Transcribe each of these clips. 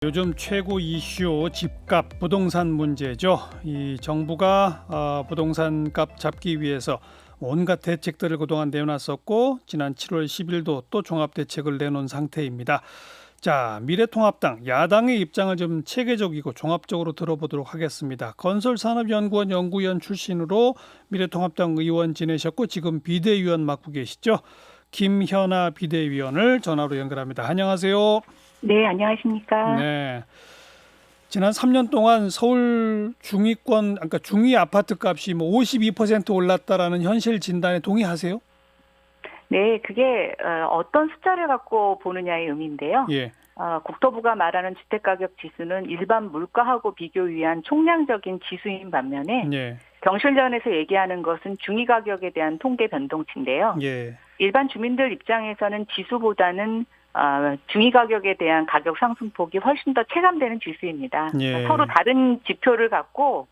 요즘 최고 이슈 집값 부동산 문제죠. 이 정부가 부동산 값 잡기 위해서 온갖 대책들을 그동안 내놨었고 지난 7월 10일도 또 종합 대책을 내놓은 상태입니다. 자, 미래통합당 야당의 입장을 좀 체계적이고 종합적으로 들어보도록 하겠습니다. 건설산업연구원 연구위원 출신으로 미래통합당 의원 지내셨고 지금 비대위원 맡고 계시죠. 김현아 비대위원을 전화로 연결합니다. 안녕하세요. 네, 안녕하십니까. 네. 지난 3년 동안 서울 중위권, 그러니까 중위 아파트 값이 52% 올랐다라는 현실 진단에 동의하세요? 네, 그게 어떤 숫자를 갖고 보느냐의 의미인데요. 예. 국토부가 말하는 주택가격 지수는 일반 물가하고 비교 위한 총량적인 지수인 반면에 예. 경실련에서 얘기하는 것은 중위가격에 대한 통계 변동치인데요. 예. 일반 주민들 입장에서는 지수보다는 중위가격에 대한 가격 상승폭이 훨씬 더 체감되는 지수입니다. 예. 서로 다른 지표를 갖고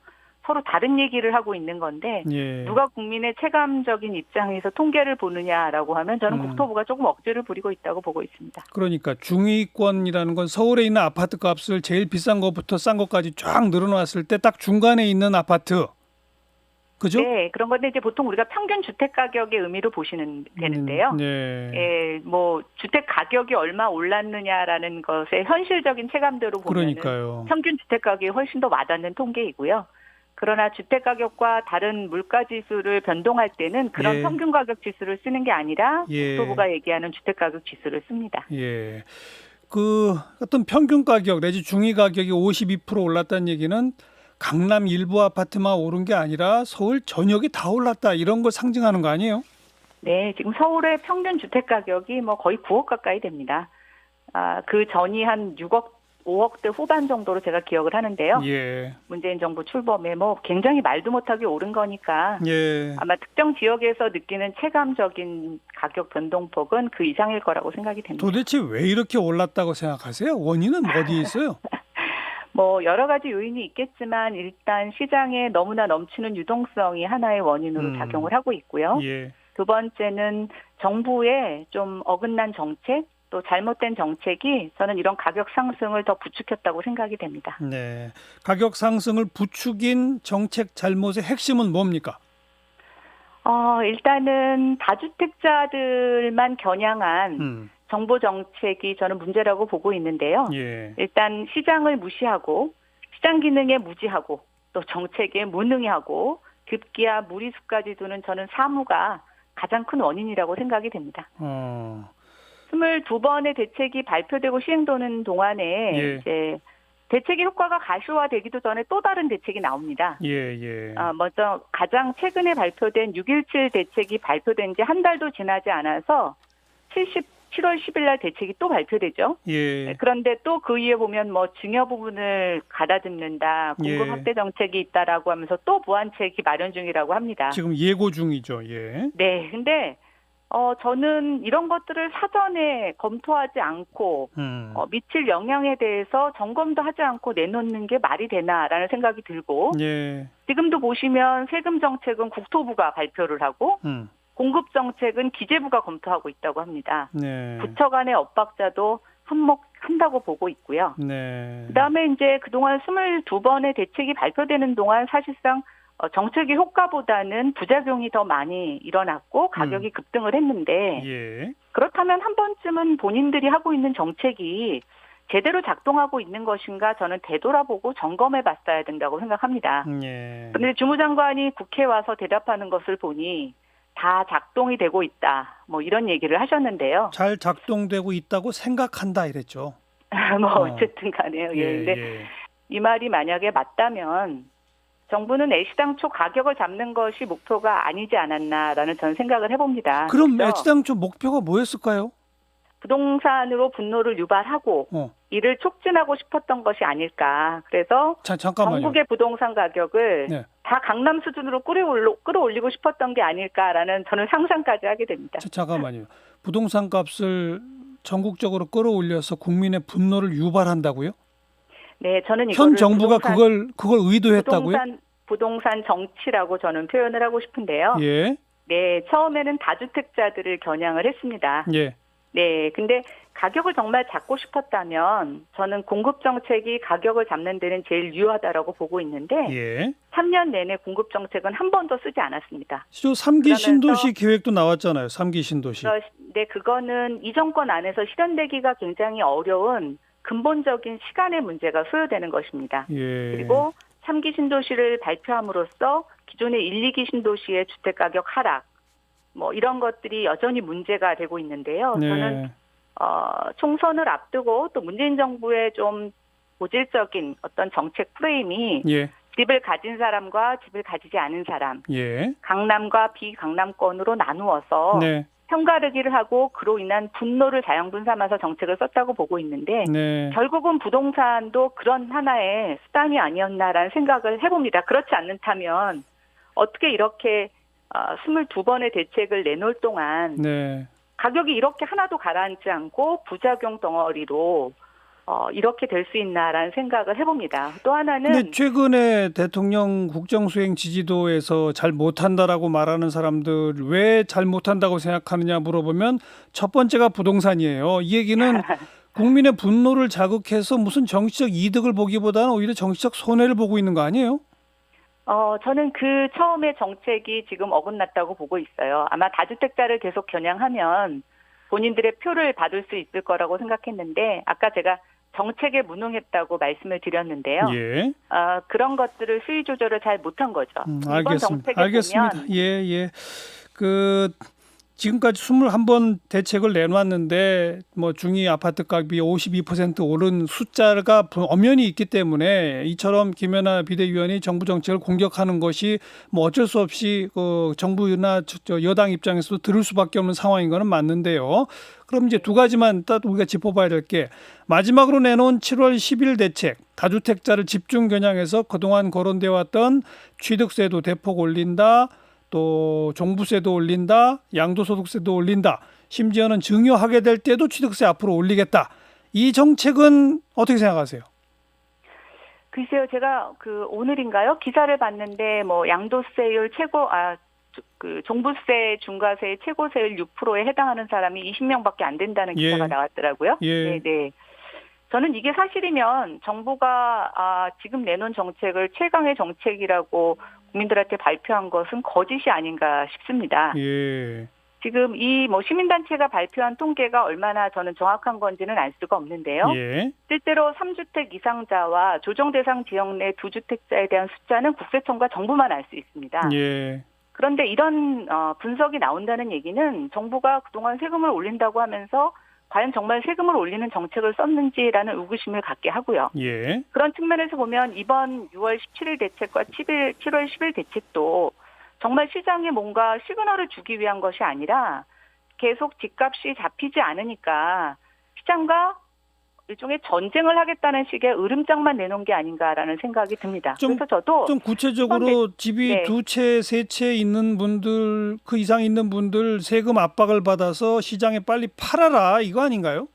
서로 다른 얘기를 하고 있는 건데 예. 누가 국민의 체감적인 입장에서 통계를 보느냐라고 하면 저는 국토부가 조금 억지를 부리고 있다고 보고 있습니다. 그러니까 중위권이라는 건 서울에 있는 아파트 값을 제일 비싼 것부터 싼 것까지 쫙 늘어놨을 때 딱 중간에 있는 아파트. 그죠? 네, 그런 건데 이제 보통 우리가 평균 주택 가격의 의미로 보시는 되는데요. 네. 예, 뭐 주택 가격이 얼마 올랐느냐라는 것의 현실적인 체감대로 보면 그러니까요. 평균 주택 가격이 훨씬 더 와닿는 통계이고요. 그러나 주택 가격과 다른 물가 지수를 변동할 때는 그런 예. 평균 가격 지수를 쓰는 게 아니라 예. 국토부가 얘기하는 주택 가격 지수를 씁니다. 예. 그 어떤 평균 가격 내지 중위 가격이 52% 올랐다는 얘기는 강남 일부 아파트만 오른 게 아니라 서울 전역이 다 올랐다 이런 걸 상징하는 거 아니에요? 네, 지금 서울의 평균 주택 가격이 뭐 거의 9억 가까이 됩니다. 그 전이 한 6억, 5억대 후반 정도로 제가 기억을 하는데요. 예. 문재인 정부 출범에 뭐 굉장히 말도 못하게 오른 거니까 예. 아마 특정 지역에서 느끼는 체감적인 가격 변동폭은 그 이상일 거라고 생각이 됩니다. 도대체 왜 이렇게 올랐다고 생각하세요? 원인은 어디에 있어요? 뭐 여러 가지 요인이 있겠지만 일단 시장에 너무나 넘치는 유동성이 하나의 원인으로 작용을 하고 있고요. 예. 두 번째는 정부의 좀 어긋난 정책, 또 잘못된 정책이 저는 이런 가격 상승을 더 부추겼다고 생각이 됩니다. 네. 가격 상승을 부추긴 정책 잘못의 핵심은 뭡니까? 일단은 다주택자들만 겨냥한 정부 정책이 저는 문제라고 보고 있는데요. 예. 일단 시장을 무시하고 시장 기능에 무지하고 또 정책에 무능하고 급기야 무리수까지 두는 저는 사무가 가장 큰 원인이라고 생각이 됩니다. 22번의 대책이 발표되고 시행되는 동안에 예. 이제 대책의 효과가 가시화되기도 전에 또 다른 대책이 나옵니다. 예. 먼저 가장 최근에 발표된 6.17 대책이 발표된 지 한 달도 지나지 않아서 7월 10일 날 대책이 또 발표되죠. 예. 그런데 또 그 위에 보면 뭐 증여 부분을 가다듬는다, 공급 예. 확대 정책이 있다라고 하면서 또 보완책이 마련 중이라고 합니다. 지금 예고 중이죠. 예. 네, 근데 저는 이런 것들을 사전에 검토하지 않고 미칠 영향에 대해서 점검도 하지 않고 내놓는 게 말이 되나라는 생각이 들고 예. 지금도 보시면 세금 정책은 국토부가 발표를 하고 공급 정책은 기재부가 검토하고 있다고 합니다. 네. 부처 간의 엇박자도 한몫한다고 보고 있고요. 네. 그다음에 이제 그동안 22번의 대책이 발표되는 동안 사실상 정책의 효과보다는 부작용이 더 많이 일어났고 가격이 급등을 했는데 예. 그렇다면 그렇다면 한 번쯤은 본인들이 하고 있는 정책이 제대로 작동하고 있는 것인가 저는 되돌아보고 점검해 봤어야 된다고 생각합니다. 예. 그런데 주무장관이 국회에 와서 대답하는 것을 보니 다 작동이 되고 있다. 뭐 이런 얘기를 하셨는데요. 잘 작동되고 있다고 생각한다 이랬죠. 뭐 어쨌든 간에요. 예. 근데 이 말이 만약에 맞다면 정부는 애시당초 가격을 잡는 것이 목표가 아니지 않았나라는 저는 생각을 해봅니다. 그럼 애시당초 목표가 뭐였을까요? 부동산으로 분노를 유발하고 이를 촉진하고 싶었던 것이 아닐까. 그래서 잠깐만요. 전국의 부동산 가격을 다 강남 수준으로 끌어올리고 싶었던 게 아닐까라는 저는 상상까지 하게 됩니다. 잠깐만요. 부동산 값을 전국적으로 끌어올려서 국민의 분노를 유발한다고요? 네, 저는 현 정부가 그걸 의도했다고요? 부동산 정치라고 저는 표현을 하고 싶은데요. 예. 네, 처음에는 다주택자들을 겨냥을 했습니다. 예. 네, 근데 가격을 정말 잡고 싶었다면 저는 공급 정책이 가격을 잡는 데는 제일 유효하다라고 보고 있는데 예. 3년 내내 공급 정책은 한 번도 쓰지 않았습니다. 저 3기 그러면서 신도시 계획도 나왔잖아요. 3기 신도시. 네, 그거는 이 정권 안에서 실현되기가 굉장히 어려운 근본적인 시간의 문제가 소요되는 것입니다. 예. 그리고 3기 신도시를 발표함으로써 기존의 1, 2기 신도시의 주택가격 하락 뭐 이런 것들이 여전히 문제가 되고 있는데요. 네. 저는 총선을 앞두고 또 문재인 정부의 좀 고질적인 어떤 정책 프레임이 예. 집을 가진 사람과 집을 가지지 않은 사람, 예. 강남과 비강남권으로 나누어서 네. 편가르기를 하고 그로 인한 분노를 자양분 삼아서 정책을 썼다고 보고 있는데 네. 결국은 부동산도 그런 하나의 수단이 아니었나라는 생각을 해봅니다. 그렇지 않다면 어떻게 이렇게 22번의 대책을 내놓을 동안 네. 가격이 이렇게 하나도 가라앉지 않고 부작용 덩어리로 이렇게 될 수 있나라는 생각을 해봅니다. 또 하나는 근데 최근에 대통령 국정수행 지지도에서 잘 못한다라고 말하는 사람들 왜 잘 못한다고 생각하느냐 물어보면 첫 번째가 부동산이에요. 이 얘기는 국민의 분노를 자극해서 무슨 정치적 이득을 보기보다는 오히려 정치적 손해를 보고 있는 거 아니에요? 저는 그 처음에 정책이 지금 어긋났다고 보고 있어요. 아마 다주택자를 계속 겨냥하면 본인들의 표를 받을 수 있을 거라고 생각했는데 아까 제가 정책에 무능했다고 말씀을 드렸는데요. 예. 그런 것들을 수위 조절을 잘 못한 거죠. 이번 알겠습니다. 정책에 알겠습니다. 보면 예, 예. 지금까지 21번 대책을 내놨는데 뭐 중위 아파트 값이 52% 오른 숫자가 엄연히 있기 때문에 이처럼 김연아 비대위원이 정부 정책을 공격하는 것이 뭐 어쩔 수 없이 정부나 여당 입장에서도 들을 수밖에 없는 상황인 거는 맞는데요. 그럼 이제 두 가지만 딱 우리가 짚어봐야 될 게 마지막으로 내놓은 7월 10일 대책 다주택자를 집중 겨냥해서 그동안 거론되어 왔던 취득세도 대폭 올린다. 또 종부세도 올린다, 양도소득세도 올린다, 심지어는 증여하게 될 때도 취득세 앞으로 올리겠다. 이 정책은 어떻게 생각하세요? 글쎄요, 제가 오늘인가요? 기사를 봤는데 뭐 양도세율 종부세, 중과세 최고세율 6%에 해당하는 사람이 20명밖에 안 된다는 기사가 나왔더라고요. 예. 네. 저는 이게 사실이면 정부가 지금 내놓은 정책을 최강의 정책이라고 국민들한테 발표한 것은 거짓이 아닌가 싶습니다. 예. 지금 이 시민단체가 발표한 통계가 얼마나 저는 정확한 건지는 알 수가 없는데요. 예. 실제로 3주택 이상자와 조정 대상 지역 내 2주택자에 대한 숫자는 국세청과 정부만 알 수 있습니다. 예. 그런데 이런 분석이 나온다는 얘기는 정부가 그동안 세금을 올린다고 하면서 과연 정말 세금을 올리는 정책을 썼는지라는 의구심을 갖게 하고요. 예. 그런 측면에서 보면 이번 6월 17일 대책과 7월 10일 대책도 정말 시장에 뭔가 시그널을 주기 위한 것이 아니라 계속 집값이 잡히지 않으니까 시장과 일종의 전쟁을 하겠다는 식의 으름장만 내놓은 게 아닌가라는 생각이 듭니다. 그래서 저도 좀 구체적으로 집이 네. 두 채, 세 채 있는 분들, 그 이상 있는 분들 세금 압박을 받아서 시장에 빨리 팔아라 이거 아닌가요?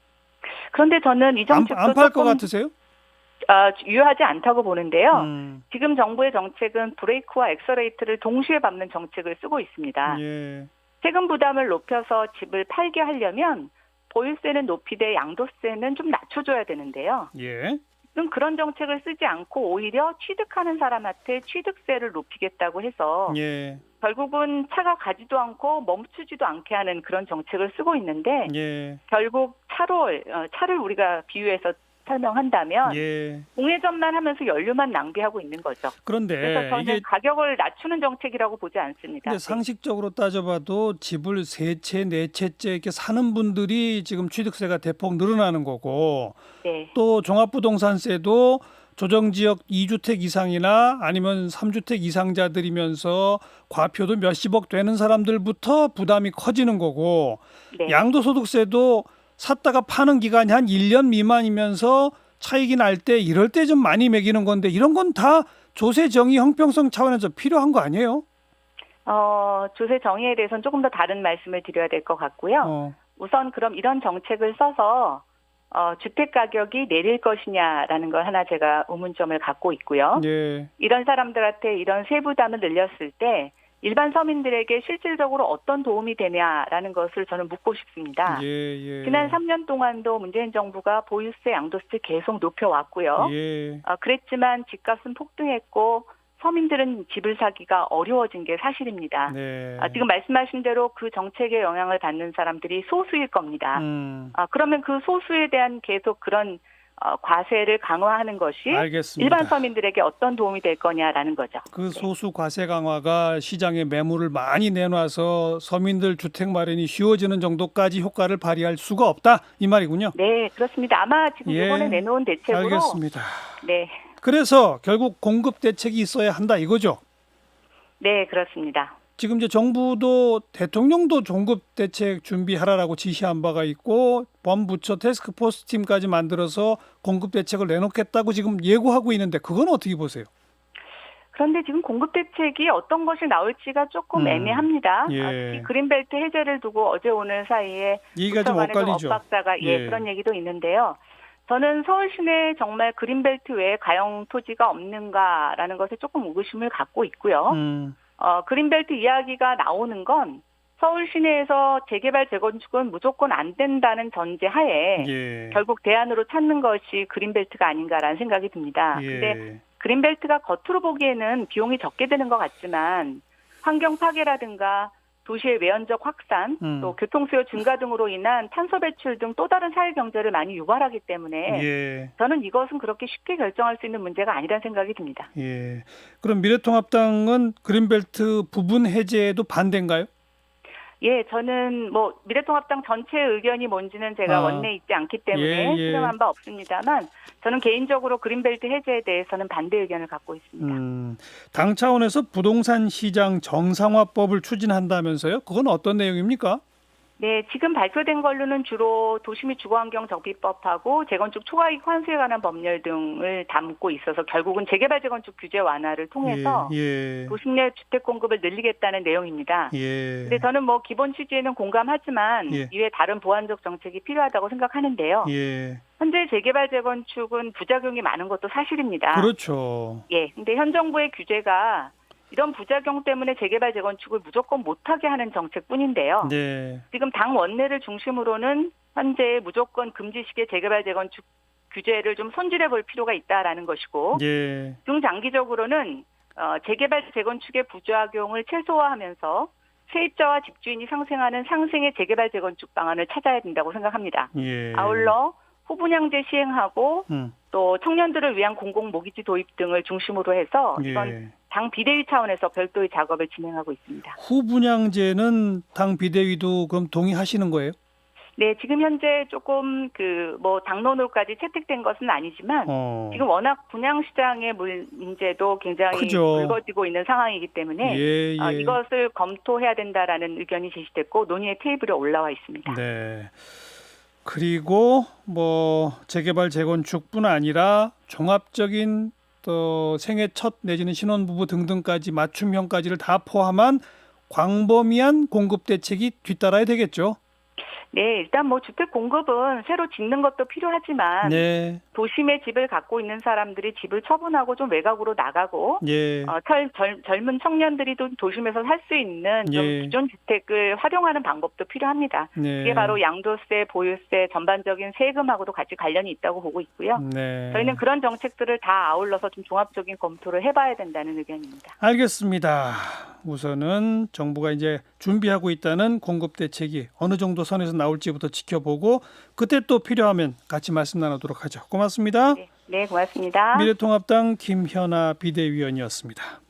그런데 저는 이 정책도 안 팔 것 같으세요? 유효하지 않다고 보는데요. 음. 지금 정부의 정책은 브레이크와 엑셀레이터를 동시에 밟는 정책을 쓰고 있습니다. 예. 세금 부담을 높여서 집을 팔게 하려면 보유세는 높이되 양도세는 좀 낮춰줘야 되는데요. 예. 지금 그런 정책을 쓰지 않고 오히려 취득하는 사람한테 취득세를 높이겠다고 해서 예. 결국은 차가 가지도 않고 멈추지도 않게 하는 그런 정책을 쓰고 있는데 예. 결국 차를 우리가 비유해서 설명한다면 예. 공회전만 하면서 연료만 낭비하고 있는 거죠. 그런데 그래서 저는 이게 가격을 낮추는 정책이라고 보지 않습니다. 근데 상식적으로 따져봐도 집을 세 채, 네 채째 이렇게 사는 분들이 지금 취득세가 대폭 늘어나는 거고 네. 또 종합부동산세도 조정지역 2주택 이상이나 아니면 3주택 이상자들이면서 과표도 몇십억 되는 사람들부터 부담이 커지는 거고 네. 양도소득세도 샀다가 파는 기간이 한 1년 미만이면서 차익이 날 때 이럴 때 좀 많이 매기는 건데 이런 건 다 조세 정의 형평성 차원에서 필요한 거 아니에요? 조세 정의에 대해서는 조금 더 다른 말씀을 드려야 될 것 같고요. 우선 그럼 이런 정책을 써서 주택 가격이 내릴 것이냐라는 걸 하나 제가 의문점을 갖고 있고요. 예. 이런 사람들한테 이런 세부담을 늘렸을 때 일반 서민들에게 실질적으로 어떤 도움이 되냐라는 것을 저는 묻고 싶습니다. 예. 지난 3년 동안도 문재인 정부가 보유세, 양도세 계속 높여왔고요. 예. 그랬지만 집값은 폭등했고 서민들은 집을 사기가 어려워진 게 사실입니다. 네. 지금 말씀하신 대로 그 정책의 영향을 받는 사람들이 소수일 겁니다. 그러면 그 소수에 대한 계속 그런 과세를 강화하는 것이 알겠습니다. 일반 서민들에게 어떤 도움이 될 거냐라는 거죠. 그 소수 과세 강화가 시장에 매물을 많이 내놔서 서민들 주택 마련이 쉬워지는 정도까지 효과를 발휘할 수가 없다 이 말이군요. 네, 그렇습니다. 아마 지금 이번에 내놓은 대책으로 알겠습니다. 네. 그래서 결국 공급 대책이 있어야 한다 이거죠. 네, 그렇습니다. 지금 이제 정부도 대통령도 공급 대책 준비하라라고 지시한 바가 있고 범부처 태스크포스 팀까지 만들어서 공급 대책을 내놓겠다고 지금 예고하고 있는데 그건 어떻게 보세요? 그런데 지금 공급 대책이 어떤 것이 나올지가 조금 애매합니다. 예. 특히 그린벨트 해제를 두고 어제 오늘 사이에 얘기가 좀 부처 간에 엇갈리죠. 엇박자가 그런 얘기도 있는데요. 저는 서울 시내에 정말 그린벨트 외에 가용 토지가 없는가라는 것에 조금 의구심을 갖고 있고요. 그린벨트 이야기가 나오는 건 서울 시내에서 재개발 재건축은 무조건 안 된다는 전제하에 결국 대안으로 찾는 것이 그린벨트가 아닌가라는 생각이 듭니다. 근데 그린벨트가 겉으로 보기에는 비용이 적게 드는 것 같지만 환경 파괴라든가 도시의 외연적 확산, 또 교통수요 증가 등으로 인한 탄소 배출 등 또 다른 사회 경제를 많이 유발하기 때문에 저는 이것은 그렇게 쉽게 결정할 수 있는 문제가 아니라는 생각이 듭니다. 그럼 미래통합당은 그린벨트 부분 해제에도 반대인가요? 저는 미래통합당 전체 의견이 뭔지는 제가 원내에 있지 않기 때문에 수렴한 바 없습니다만 저는 개인적으로 그린벨트 해제에 대해서는 반대 의견을 갖고 있습니다. 당 차원에서 부동산 시장 정상화법을 추진한다면서요? 그건 어떤 내용입니까? 네, 지금 발표된 걸로는 주로 도시 및 주거환경 정비법하고 재건축 초과이익 환수에 관한 법률 등을 담고 있어서 결국은 재개발 재건축 규제 완화를 통해서 도시 내 주택 공급을 늘리겠다는 내용입니다. 근데 저는 기본 취지에는 공감하지만 이외에 다른 보완적 정책이 필요하다고 생각하는데요. 현재 재개발 재건축은 부작용이 많은 것도 사실입니다. 그렇죠. 근데 현 정부의 규제가 이런 부작용 때문에 재개발 재건축을 무조건 못하게 하는 정책뿐인데요. 지금 당 원내를 중심으로는 현재 무조건 금지식의 재개발 재건축 규제를 좀 손질해 볼 필요가 있다라는 것이고 중장기적으로는 재개발 재건축의 부작용을 최소화하면서 세입자와 집주인이 상생하는 상생의 재개발 재건축 방안을 찾아야 된다고 생각합니다. 아울러 후분양제 시행하고 또 청년들을 위한 공공모기지 도입 등을 중심으로 해서 이건 당 비대위 차원에서 별도의 작업을 진행하고 있습니다. 후분양제는 당 비대위도 그럼 동의하시는 거예요? 네, 지금 현재 조금 당론으로까지 채택된 것은 아니지만 지금 워낙 분양 시장의 문제도 굉장히 불거지고 있는 상황이기 때문에 이것을 검토해야 된다라는 의견이 제시됐고 논의의 테이블에 올라와 있습니다. 그리고 재개발 재건축뿐 아니라 종합적인 또 생애 첫 내지는 신혼부부 등등까지 맞춤형까지를 다 포함한 광범위한 공급 대책이 뒤따라야 되겠죠. 네, 일단 주택 공급은 새로 짓는 것도 필요하지만 도심에 집을 갖고 있는 사람들이 집을 처분하고 좀 외곽으로 나가고 젊은 청년들이 도심에서 살 수 있는 좀 기존 주택을 활용하는 방법도 필요합니다. 이게 바로 양도세, 보유세, 전반적인 세금하고도 같이 관련이 있다고 보고 있고요. 저희는 그런 정책들을 다 아울러서 좀 종합적인 검토를 해봐야 된다는 의견입니다. 알겠습니다. 우선은 정부가 이제 준비하고 있다는 공급 대책이 어느 정도 선에서 나올지부터 지켜보고 그때 또 필요하면 같이 말씀 나누도록 하죠. 고맙습니다. 네, 고맙습니다. 미래통합당 김현아 비대위원이었습니다.